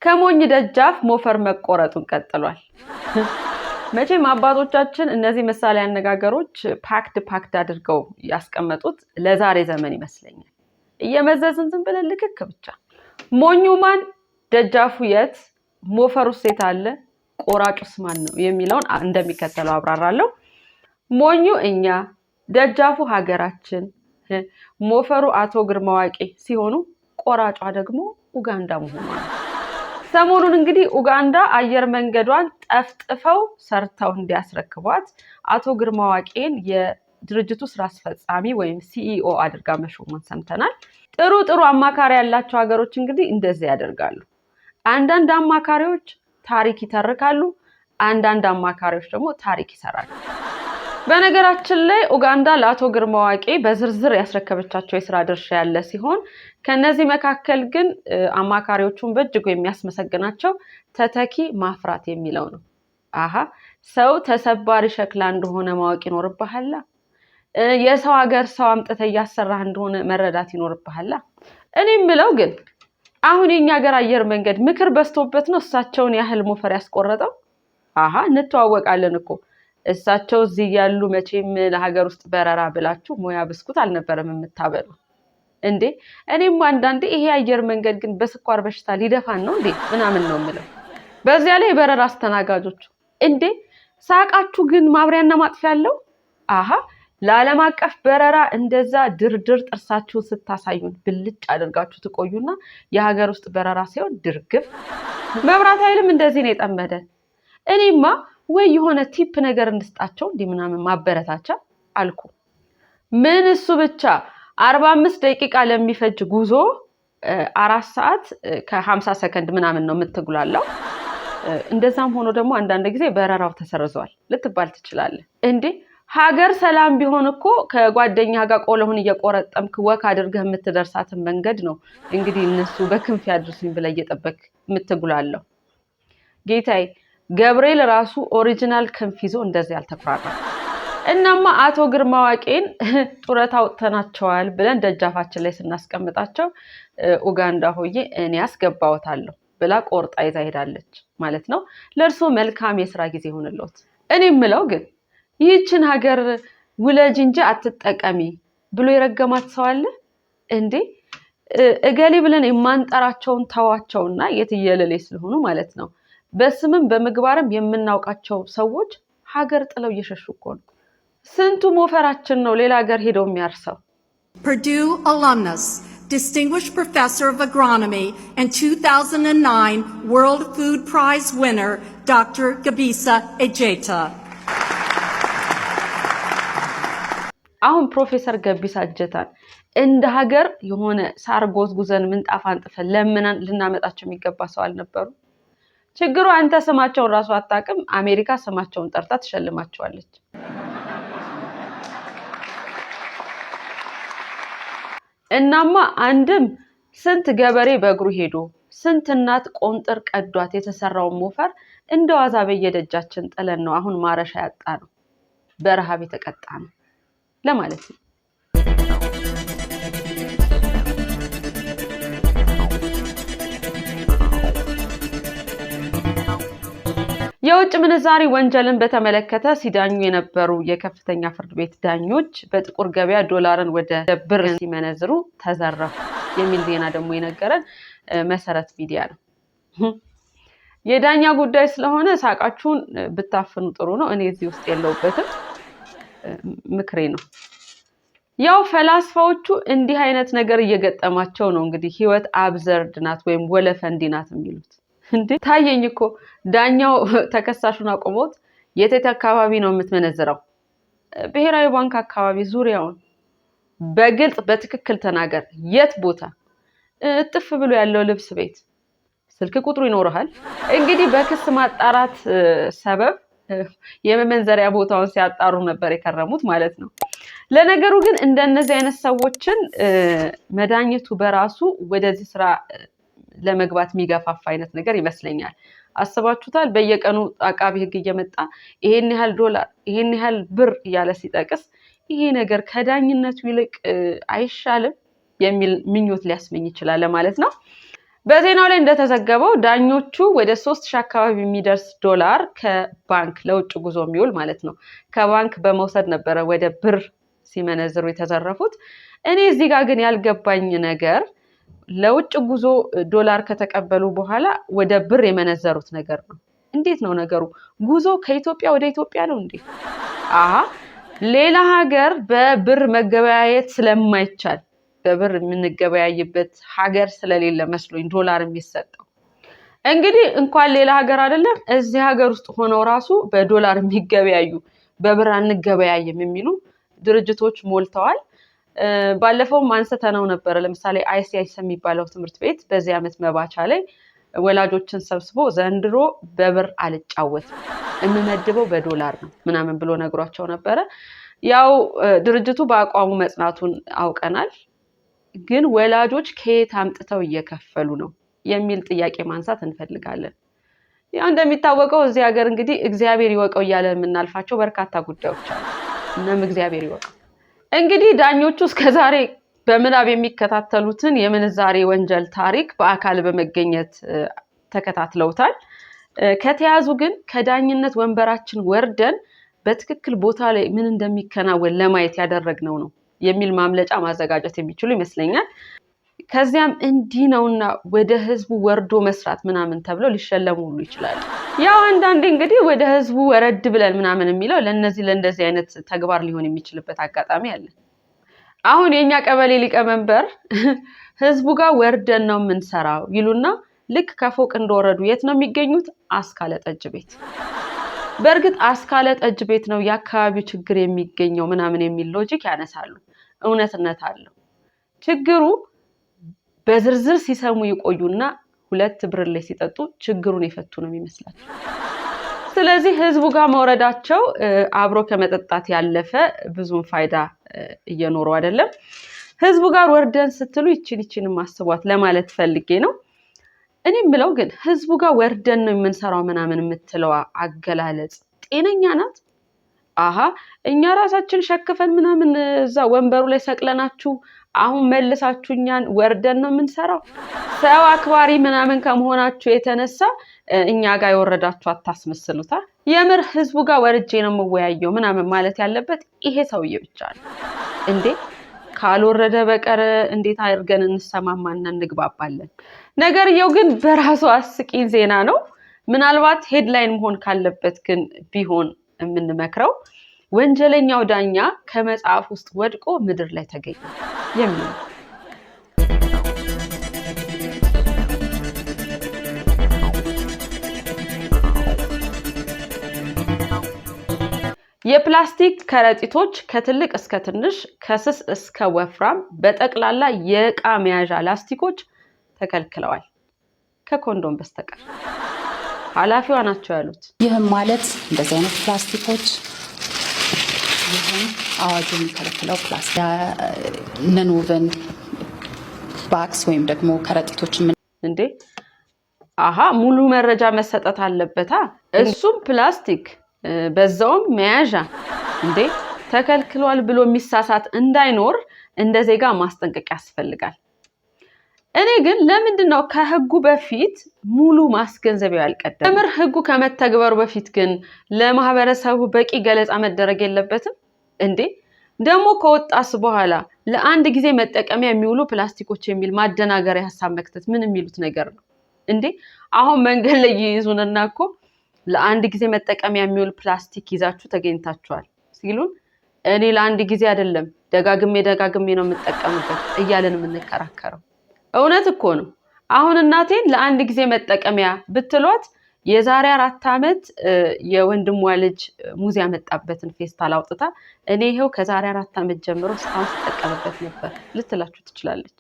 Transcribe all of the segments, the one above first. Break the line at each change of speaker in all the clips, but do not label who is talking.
ከሞኝ ደጃፍ ሞፈር መቆረጡን ቀጥሏል። መቼም አባቶቻችን እነዚህ ምሳሌ አነጋገሮች ፓክድ አድርገው ያስቀመጡት ለዛሬ ዘመን ይመስለኛል። እየመዘዝን ዝም ብለን ልክክ ብቻ። ሞኙ ማን፣ ደጃፉ የት፣ ሞፈሩስ የት አለ፣ ቆራጩስ ማን ነው የሚለውን እንደሚከተለው አብራራለሁ። ሞኙ እኛ፣ ደጃፉ ሀገራችን፣ ሞፈሩ አቶ ግርማ ዋቄ ሲሆኑ ቆራጯ ደግሞ ኡጋንዳ መሆኗ ነው። ሰሞኑን እንግዲህ ኡጋንዳ አየር መንገዷን ጠፍጥፈው ሰርተው እንዲያስረክቧት አቶ ግርማ ዋቄን የድርጅቱ ስራ አስፈጻሚ ወይም ሲኢኦ አድርጋ መሾሟን ሰምተናል። ጥሩ አማካሪ ያላቸው ሀገሮች እንግዲህ እንደዚህ ያደርጋሉ። አንዳንድ አማካሪዎች ታሪክ ይተርካሉ፣ አንዳንድ አማካሪዎች ደግሞ ታሪክ ይሰራሉ። በነገራችን ላይ ኡጋንዳ ለአቶ ግርማ ዋቄ በዝርዝር ያስረከበቻቸው የስራ ድርሻ ያለ ሲሆን ከነዚህ መካከል ግን አማካሪዎቹን በእጅጉ የሚያስመሰግናቸው ተተኪ ማፍራት የሚለው ነው። ሰው ተሰባሪ ሸክላ እንደሆነ ማወቅ ይኖርብሃል። የሰው ሀገር ሰው አምጥተህ እያሰራህ እንደሆነ መረዳት ይኖርብሃል። እኔ የምለው ግን አሁን የኛ ሀገር አየር መንገድ ምክር በዝቶበት ነው እሳቸውን ያህል ሞፈር ያስቆረጠው? እንተዋወቃለን እኮ እሳቸው እዚህ ያሉ መቼም ለሀገር ውስጥ በረራ ብላችሁ ሞያ ብስኩት አልነበረም የምታበሉ እንዴ? እኔም አንዳንዴ ይሄ አየር መንገድ ግን በስኳር በሽታ ሊደፋን ነው እንዴ ምናምን ነው የምለው። በዚያ ላይ በረራ አስተናጋጆቹ እንዴ ሳቃችሁ ግን ማብሪያና ማጥፊያ አለው። ለዓለም አቀፍ በረራ እንደዛ ድርድር ጥርሳችሁን ስታሳዩን ብልጭ አድርጋችሁ ትቆዩና የሀገር ውስጥ በረራ ሲሆን ድርግፍ። መብራት ኃይልም እንደዚህ ነው የጠመደን። እኔማ ወይ የሆነ ቲፕ ነገር እንስጣቸው እንዲህ ምናምን ማበረታቻ አልኩ። ምን እሱ ብቻ 45 ደቂቃ ለሚፈጅ ጉዞ 4 ሰዓት ከ50 ሰከንድ ምናምን ነው የምትጉላለው። እንደዛም ሆኖ ደግሞ አንዳንድ ጊዜ በረራው ተሰርዟል ልትባል ትችላለህ እንዴ? ሀገር ሰላም ቢሆን እኮ ከጓደኛ ጋር ቆሎህን እየቆረጠምክ ወክ አድርገህ የምትደርሳትን መንገድ ነው እንግዲህ እነሱ በክንፍ ያድርሱኝ ብለህ እየጠበቅክ የምትጉላለው። ጌታዬ ገብርኤል ራሱ ኦሪጂናል ክንፍ ይዞ እንደዚህ አልተፈራራም። እናማ አቶ ግርማ ዋቄን ጡረታ አውጥተናቸዋል ብለን ደጃፋችን ላይ ስናስቀምጣቸው ኡጋንዳ ሆዬ እኔ አስገባውታለሁ ብላ ቆርጣ ይዛ ሄዳለች ማለት ነው። ለእርሶ መልካም የስራ ጊዜ ሆነልዎት። እኔ የምለው ግን ይህችን ሀገር ውለጅ እንጂ አትጠቀሚ ብሎ የረገማት ሰው አለ እንዴ? እገሌ ብለን የማንጠራቸውን ተዋቸውና የትየለሌ ስለሆኑ ማለት ነው በስምም በምግባርም የምናውቃቸው ሰዎች ሀገር ጥለው እየሸሹ እኮ ነው። ስንቱ ሞፈራችን ነው ሌላ ሀገር ሄደው የሚያርሰው።
Purdue alumnus, distinguished professor of agronomy and 2009 World Food Prize winner, Dr. Gebisa Ejeta.
አሁን ፕሮፌሰር ገቢሳ እጀታን እንደ ሀገር የሆነ ሳር ጎዝጉዘን ምንጣፍ አንጥፈን ለምናን ልናመጣቸው የሚገባ ሰው አልነበሩ? ችግሩ አንተ ስማቸውን ራሱ አታውቅም፣ አሜሪካ ስማቸውን ጠርታ ትሸልማቸዋለች። እናማ አንድም ስንት ገበሬ በእግሩ ሄዶ ስንት እናት ቆንጥር ቀዷት የተሰራውን ሞፈር እንደዋዛ በየደጃችን ጥለን ነው አሁን ማረሻ ያጣ ነው፣ በረሃብ የተቀጣ ነው ለማለት ነው። የውጭ ምንዛሪ ወንጀልን በተመለከተ ሲዳኙ የነበሩ የከፍተኛ ፍርድ ቤት ዳኞች በጥቁር ገበያ ዶላርን ወደ ብር ሲመነዝሩ ተዘረፉ የሚል ዜና ደግሞ የነገረን መሰረት ሚዲያ ነው። የዳኛ ጉዳይ ስለሆነ ሳቃችሁን ብታፍኑ ጥሩ ነው። እኔ እዚህ ውስጥ የለውበትም፣ ምክሬ ነው። ያው ፈላስፋዎቹ እንዲህ አይነት ነገር እየገጠማቸው ነው እንግዲህ ህይወት አብዘርድ ናት ወይም ወለፈንዲ ናት የሚሉት። እንዴ ታየኝ እኮ ዳኛው ተከሳሹን አቆሞት የት አካባቢ ነው የምትመነዝረው? ብሔራዊ ባንክ አካባቢ ዙሪያውን በግልጽ በትክክል ተናገር፣ የት ቦታ? እጥፍ ብሎ ያለው ልብስ ቤት። ስልክ ቁጥሩ ይኖርሃል? እንግዲህ በክስ ማጣራት ሰበብ የመመንዘሪያ ቦታውን ሲያጣሩ ነበር የከረሙት ማለት ነው። ለነገሩ ግን እንደነዚህ አይነት ሰዎችን መዳኘቱ በራሱ ወደዚህ ስራ ለመግባት የሚገፋፋ አይነት ነገር ይመስለኛል። አስባችሁታል? በየቀኑ አቃቢ ህግ እየመጣ ይሄን ያህል ዶላር ይሄን ያህል ብር እያለ ሲጠቅስ ይሄ ነገር ከዳኝነቱ ይልቅ አይሻልም የሚል ምኞት ሊያስመኝ ይችላል ማለት ነው። በዜናው ላይ እንደተዘገበው ዳኞቹ ወደ 3000 አካባቢ የሚደርስ ዶላር ከባንክ ለውጭ ጉዞ የሚውል ማለት ነው ከባንክ በመውሰድ ነበረ ወደ ብር ሲመነዝሩ የተዘረፉት። እኔ እዚህ ጋር ግን ያልገባኝ ነገር ለውጭ ጉዞ ዶላር ከተቀበሉ በኋላ ወደ ብር የመነዘሩት ነገር ነው። እንዴት ነው ነገሩ? ጉዞ ከኢትዮጵያ ወደ ኢትዮጵያ ነው እንዴ? ሌላ ሀገር በብር መገበያየት ስለማይቻል በብር የምንገበያይበት ሀገር ስለሌለ መስሎኝ ዶላር የሚሰጠው። እንግዲህ እንኳን ሌላ ሀገር አይደለም እዚህ ሀገር ውስጥ ሆነው ራሱ በዶላር የሚገበያዩ በብር አንገበያይም የሚሉ ድርጅቶች ሞልተዋል። ባለፈው አንስተነው ነበር። ለምሳሌ ICIS የሚባለው ትምህርት ቤት በዚህ ዓመት መባቻ ላይ ወላጆችን ሰብስቦ ዘንድሮ በብር አልጫወትም የምመድበው በዶላር ነው ምናምን ብሎ ነግሯቸው ነበር። ያው ድርጅቱ በአቋሙ መጽናቱን አውቀናል። ግን ወላጆች ከየት አምጥተው እየከፈሉ ነው የሚል ጥያቄ ማንሳት እንፈልጋለን። ያው እንደሚታወቀው እዚህ ሀገር እንግዲህ እግዚአብሔር ይወቀው እያለ የምናልፋቸው በርካታ ጉዳዮች አሉ። እናም እግዚአብሔር ይወቀው። እንግዲህ ዳኞቹ እስከዛሬ በምናብ የሚከታተሉትን የምንዛሬ ወንጀል ታሪክ በአካል በመገኘት ተከታትለውታል። ከተያዙ ግን ከዳኝነት ወንበራችን ወርደን በትክክል ቦታ ላይ ምን እንደሚከናወን ለማየት ያደረግነው ነው የሚል ማምለጫ ማዘጋጀት የሚችሉ ይመስለኛል። ከዚያም እንዲህ ነውና ወደ ህዝቡ ወርዶ መስራት ምናምን ተብለው ሊሸለሙ ሁሉ ይችላል። ያው አንዳንዴ እንግዲህ ወደ ህዝቡ ወረድ ብለን ምናምን የሚለው ለእንደዚህ አይነት ተግባር ሊሆን የሚችልበት አጋጣሚ አለ። አሁን የኛ ቀበሌ ሊቀመንበር ህዝቡ ጋር ወርደን ነው የምንሰራው ይሉና ልክ ከፎቅ እንደወረዱ የት ነው የሚገኙት? አስካለ ጠጅ ቤት። በእርግጥ አስካለ ጠጅ ቤት ነው የአካባቢው ችግር የሚገኘው ምናምን የሚል ሎጂክ ያነሳሉ። እውነትነት አለው። ችግሩ በዝርዝር ሲሰሙ ይቆዩና 2 ብር ላይ ሲጠጡ ችግሩን የፈቱ ነው የሚመስላቸው። ስለዚህ ህዝቡ ጋር መውረዳቸው አብሮ ከመጠጣት ያለፈ ብዙም ፋይዳ እየኖሩ አይደለም። ህዝቡ ጋር ወርደን ስትሉ ይችልችንም አስቧት ለማለት ፈልጌ ነው። እኔ ምለው ግን ህዝቡ ጋር ወርደን ነው የምንሰራው ምናምን የምትለው አገላለጽ ጤነኛ ናት? እኛ ራሳችን ሸክፈን ምናምን እዛ ወንበሩ ላይ ሰቅለናችሁ አሁን መልሳችሁ እኛን ወርደን ነው የምንሰራው? ሰው አክባሪ ምናምን ከመሆናችሁ የተነሳ እኛ ጋር የወረዳችሁ አታስመስሉታ። የምር ህዝቡ ጋር ወርጄ ነው የምወያየው ምናምን ማለት ያለበት ይሄ ሰውዬ ብቻ ነው እንዴ። ካልወረደ በቀር እንዴት አድርገን እንሰማማና እንግባባለን? ነገርየው ግን በራሱ አስቂኝ ዜና ነው። ምናልባት ሄድላይን መሆን ካለበት ግን ቢሆን የምንመክረው ወንጀለኛው ዳኛ ከመጽሐፍ ውስጥ ወድቆ ምድር ላይ ተገኘ የሚል። የፕላስቲክ ከረጢቶች ከትልቅ እስከ ትንሽ ከስስ እስከ ወፍራም በጠቅላላ የዕቃ መያዣ ላስቲኮች ተከልክለዋል ከኮንዶም በስተቀር። ኃላፊዋ ናቸው ያሉት።
ይህም ማለት እንደዚህ አይነት ፕላስቲኮች ይህም አዋጁ የሚከለክለው ፕላስቲክ ነንወቨን ባክስ ወይም ደግሞ ከረጢቶች
እንዴ ሙሉ መረጃ መሰጠት አለበታ። እሱም ፕላስቲክ በዛውም መያዣ እንዴ ተከልክሏል ብሎ የሚሳሳት እንዳይኖር እንደ ዜጋ ማስጠንቀቂያ ያስፈልጋል። እኔ ግን ለምንድነው ከህጉ በፊት ሙሉ ማስገንዘቢያው ያልቀደመው? ለምር ህጉ ከመተግበሩ በፊት ግን ለማህበረሰቡ በቂ ገለጻ መደረግ የለበትም እንዴ? ደግሞ ከወጣስ በኋላ ለአንድ ጊዜ መጠቀሚያ የሚውሉ ፕላስቲኮች የሚል ማደናገሪያ ሐሳብ መክተት ምን የሚሉት ነገር ነው እንዴ? አሁን መንገድ ላይ ይይዙንና እኮ ለአንድ ጊዜ መጠቀሚያ የሚውል ፕላስቲክ ይዛችሁ ተገኝታችኋል ሲሉን እኔ ለአንድ ጊዜ አይደለም ደጋግሜ ነው የምጠቀምበት እያለን የምንከራከረው። እውነት እኮ ነው። አሁን እናቴን ለአንድ ጊዜ መጠቀሚያ ብትሏት የዛሬ 4 ዓመት የወንድሟ ልጅ ሙዝ ያመጣበትን ፌስታል አውጥታ እኔ ይሄው ከዛሬ 4 ዓመት ጀምሮ እስካሁን ተጠቀምበት ነበር ልትላችሁ ትችላለች።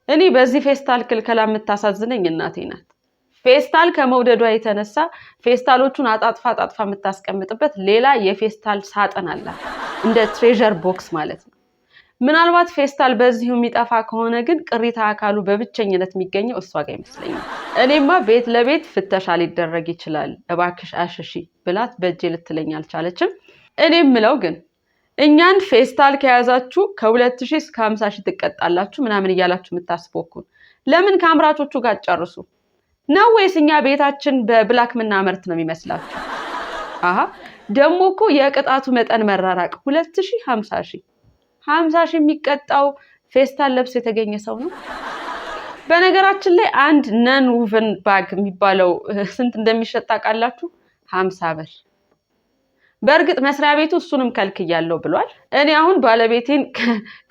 እኔ በዚህ ፌስታል ክልከላ የምታሳዝነኝ እናቴ ናት። ፌስታል ከመውደዷ የተነሳ ፌስታሎቹን አጣጥፋ የምታስቀምጥበት ሌላ የፌስታል ሳጥን አላት፣ እንደ ትሬዠር ቦክስ ማለት ነው። ምናልባት ፌስታል በዚሁ የሚጠፋ ከሆነ ግን ቅሪታ አካሉ በብቸኝነት የሚገኘው እሷ ጋር ይመስለኛል። እኔማ ቤት ለቤት ፍተሻ ሊደረግ ይችላል እባክሽ አሽሺ ብላት በእጄ ልትለኝ አልቻለችም። እኔም ምለው ግን እኛን ፌስታል ከያዛችሁ ከ2000 እስከ 50000 ትቀጣላችሁ ምናምን እያላችሁ የምታስቦኩን ለምን ከአምራቾቹ ጋር ጨርሱ ነው ወይስ እኛ ቤታችን በብላክ ምናመርት ነው የሚመስላችሁ? አሃ ደግሞ እኮ የቅጣቱ መጠን መራራቅ 2050 50 የሚቀጣው ፌስታል ለብሶ የተገኘ ሰው ነው። በነገራችን ላይ አንድ ነን ውቨን ባግ የሚባለው ስንት እንደሚሸጥ ታውቃላችሁ? 50 ብር። በእርግጥ መስሪያ ቤቱ እሱንም ከልክያለሁ ብሏል። እኔ አሁን ባለቤቴን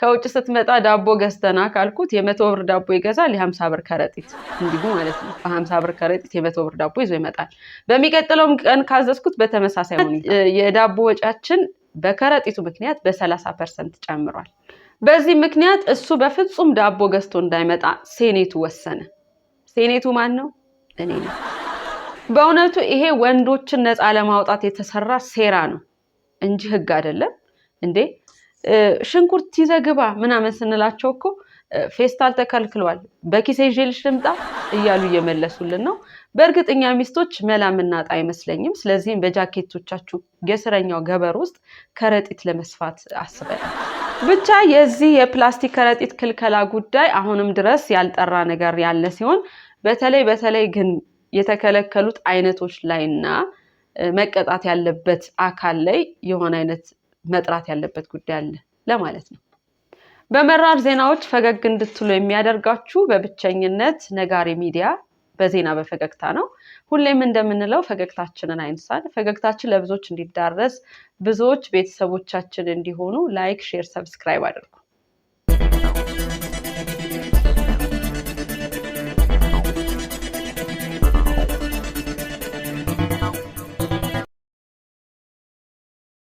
ከውጭ ስትመጣ ዳቦ ገዝተና ካልኩት የ100 ብር ዳቦ ይገዛል፣ የ50 ብር ከረጢት እንዲሁ ማለት ነው። በ50 ብር ከረጢት የ100 ብር ዳቦ ይዞ ይመጣል። በሚቀጥለውም ቀን ካዘዝኩት በተመሳሳይ የዳቦ ወጫችን በከረጢቱ ምክንያት በ30% ጨምሯል። በዚህ ምክንያት እሱ በፍጹም ዳቦ ገዝቶ እንዳይመጣ ሴኔቱ ወሰነ። ሴኔቱ ማን ነው? እኔ ነኝ። በእውነቱ ይሄ ወንዶችን ነፃ ለማውጣት የተሰራ ሴራ ነው እንጂ ህግ አይደለም እንዴ። ሽንኩርት ይዘግባ ምናምን ስንላቸው እኮ ፌስታል ተከልክሏል፣ በኪሴ ይዤልሽ ልምጣ እያሉ እየመለሱልን ነው። በእርግጠኛ ሚስቶች መላ ምናጣ አይመስለኝም። ስለዚህም በጃኬቶቻችሁ የስረኛው ገበር ውስጥ ከረጢት ለመስፋት አስበናል። ብቻ የዚህ የፕላስቲክ ከረጢት ክልከላ ጉዳይ አሁንም ድረስ ያልጠራ ነገር ያለ ሲሆን በተለይ ግን የተከለከሉት አይነቶች ላይና መቀጣት ያለበት አካል ላይ የሆነ አይነት መጥራት ያለበት ጉዳይ አለ ለማለት ነው። በመራር ዜናዎች ፈገግ እንድትሉ የሚያደርጋችሁ በብቸኝነት ነጋሪ ሚዲያ በዜና በፈገግታ ነው። ሁሌም እንደምንለው ፈገግታችንን አይንሳን። ፈገግታችን ለብዙዎች እንዲዳረስ ብዙዎች ቤተሰቦቻችን እንዲሆኑ ላይክ፣ ሼር፣ ሰብስክራይብ አድርጉ።